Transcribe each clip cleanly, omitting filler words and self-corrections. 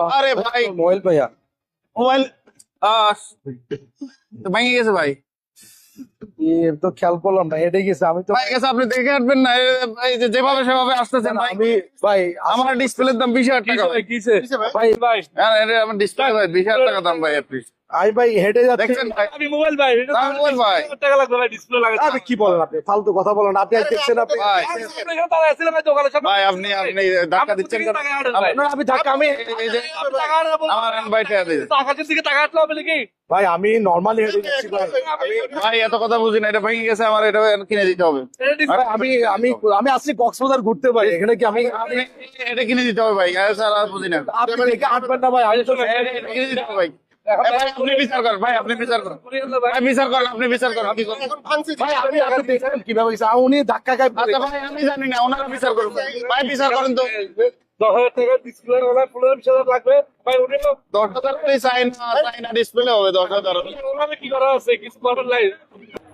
আরে ভাই মোবাইল ভাইয়া মোবাইল ভেঙে গেছে ভাই। তো খেয়াল করলাম না, হেঁটে গেছে। আমি তো ভাই গেছে, আপনি দেখে আসবেন না। এই যে যেভাবে সেভাবে আসতেছেন ভাই। আমি ভাই আমার ডিসপ্লের দাম 20,000 টাকা ভাই। ভাই আমার ডিসপ্লে ভাই 20,000 টাকা দাম ভাই। আপনি আমি ভাই হেঁটে যাচ্ছি। দেখছেন ভাই? আমি মোবাইল ভাই, মোবাইল ভাই টাকা লাগবে ভাই, ডিসপ্লে লাগাতে। আপনি কি বলেন? আপনি ফালতু কথা বলেন। আপনি দেখছেন আপনি ভাই আপনি এখানে দাঁড়ায় আছিলেন ভাই দোকানের সামনে। ভাই আপনি ধাক্কা দিচ্ছেন কেন? টাকা আড়েন ভাই। না, আমি ধাক্কা আমি এই যে টাকা আড়েন বলতে আমার ভাই টাকা দিন। আকাশের দিকে টাকা আটলো হবে নাকি? ভাই আমি নরমালি হেঁটে যাচ্ছি ভাই। ভাই এত কথা বুঝি না, এটা ভেঙে গেছে, আমার এটা কিনে দিতে হবে। এটা ডিসপ্লে ভাই, আমি আসছি কক্সবাজার ঘুরতে পারি। এখানে কি আমি আপনি এটা কিনে দিতে হবে ভাই। স্যার আর বুঝি না, আপনি দেখে আটবেন না ভাই। আমি তো এটা কিনে দিতে হবে ভাই। ভাই আপনি বিচার করেন, ভাই আপনি বিচার করেন, ভাই বিচার করেন, আপনি বিচার করেন। কি করেন? ভাই আপনি দেখছেন কিভাবে গেছে? উনি ধাক্কা খাই আচ্ছা ভাই আমি জানি না, ওনারা বিচার করুন। ভাই বিচার করেন তো। 10,000 টাকা ডিসপ্লে ওলা 15,000 লাগবে ভাই। ওটা 10,000 করে চাইনা ডিসপ্লে হবে 10,000। ওনারে কি করা আছে কিছু করার নাই।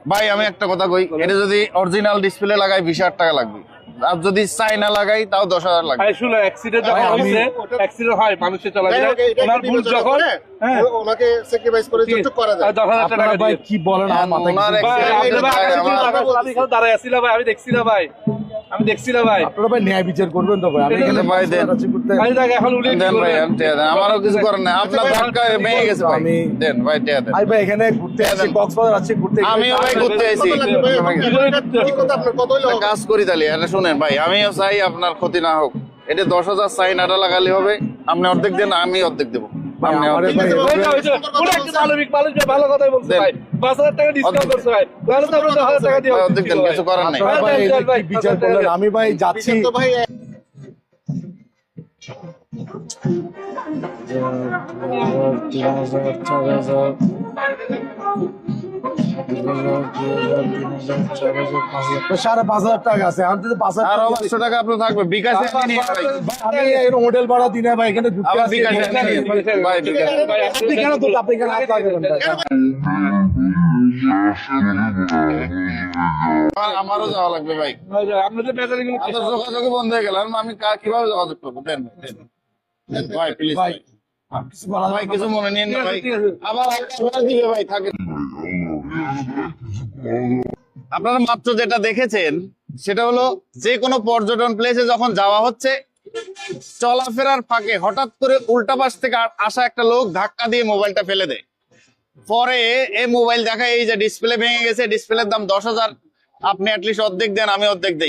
ভাই আমি একটা কথা কই, এটা যদি অরিজিনাল ডিসপ্লে লাগাই 20,000 টাকা লাগবে, আর যদি চাইনা লাগাই তাও 10,000 লাগবে। ভাই শুনো, অ্যাক্সিডেন্ট যখন ভাই, হইছে, অ্যাক্সিডেন্ট হয় মানুষের চলাফেরা, ওনার ভুল যখন হ্যাঁ ওনাকে স্যাক্রিফাইস করে যতটুকু করা যায়। 10,000 টাকা আপনারা ভাই দিয়ে। কি বলেন? আমার মাথায় ওনার কিছু- ভাই, accident আপনি ভাই, ভাই, আকাশের দিকে আমার- তাকান, আমি এখানে দাঁড়ায় আছিলাম ভাই, আমি দেখছিলাম ভাই, আমি দেখছিলাম ভাই। আপনারা ভাই ন্যায় বিচার করবেন তো ভাই। আমি এখানে ভাই দেন। আছি ঘুরতে। ভাই দেখ এখন উনি কি দেন ভাই, করবেন? আমি টেয়া দেন। আমারও কিছু করার নাই, আপনার ধাক্কা ভেঙে গেছে ভাই। আমি- দেন ভাই টেয়া দেন। ভাই এখানে ঘুরতে আসছি, কক্সবাজার আছি ঘুরতে। আমিও ভাই ঘুরতে আইছি। কত লাগবে ভাই? ঠিক কথা, আপনার কত হইলো? একটা কাজ করি তাহলে, এটা শুনেন ভাই, আমিও চাই আপনার ক্ষতি না হোক। এটা 10,000 চাইনাটা লাগালে হবে। আপনি অর্ধেক দেন, আমি অর্ধেক দেবো। আপনি আমারে অর্ধেক ভাই- দেন। ভাই, ভাই, উনি একটা মানবিক মানুষ ভাই, ভালো কথাই বলছে দেন। ভাই। 5,000 টাকা ডিসকাউন্ট করছে ভাই। তাহলে তো আমরা 10,000 টাকা দিয়ে ভাই, অর্ধেক দেন, কিছু করার নাই। আপনারা ভাই এটা কি বিচার করলেন? আমি ভাই যাচ্ছি। তো ভাই তো 5,500 টাকা আছে। আমি যদি 5,000 আর টাকা 500 টাকা আপনার থাকবে বিকাশে নিয়ে ভাই। আমি এরকম হোটেল ভাড়া দিই না ভাই, এখানে ঘুরতে আবার আসছি। বিকাশে নিয়ে ভাই, বিকাশে। আপনি কেন তো আপনি এখানে হাত লাগাবেন ভাই? আমারও যাওয়া লাগবে ভাই। আপনাদের বেচারি আপনার যোগাযোগ বন্ধ হয়ে গেল, আমি কিভাবে যোগাযোগ করবো? দেন দেন। দেন ভাই প্লিজ ভাই। কিছু বলা ভাই কিছু মনে নিন না ভাই। আবার আবার দিবে ভাই, থাকে। আপনারা মাত্র যেটা দেখেছেন সেটা হলো, যে কোনো পর্যটন প্লেসে যখন যাওয়া হচ্ছে, চলাফেরার ফাঁকে হঠাৎ করে উল্টা পাশ থেকে আসা একটা লোক ধাক্কা দিয়ে মোবাইলটা ফেলে দেয়। পরে এই মোবাইল দেখা, এই যে ডিসপ্লে ভেঙে গেছে, ডিসপ্লের দাম 10,000, আপনি অ্যাটলিস্ট অর্ধেক দেন, আমি অর্ধেক দেই।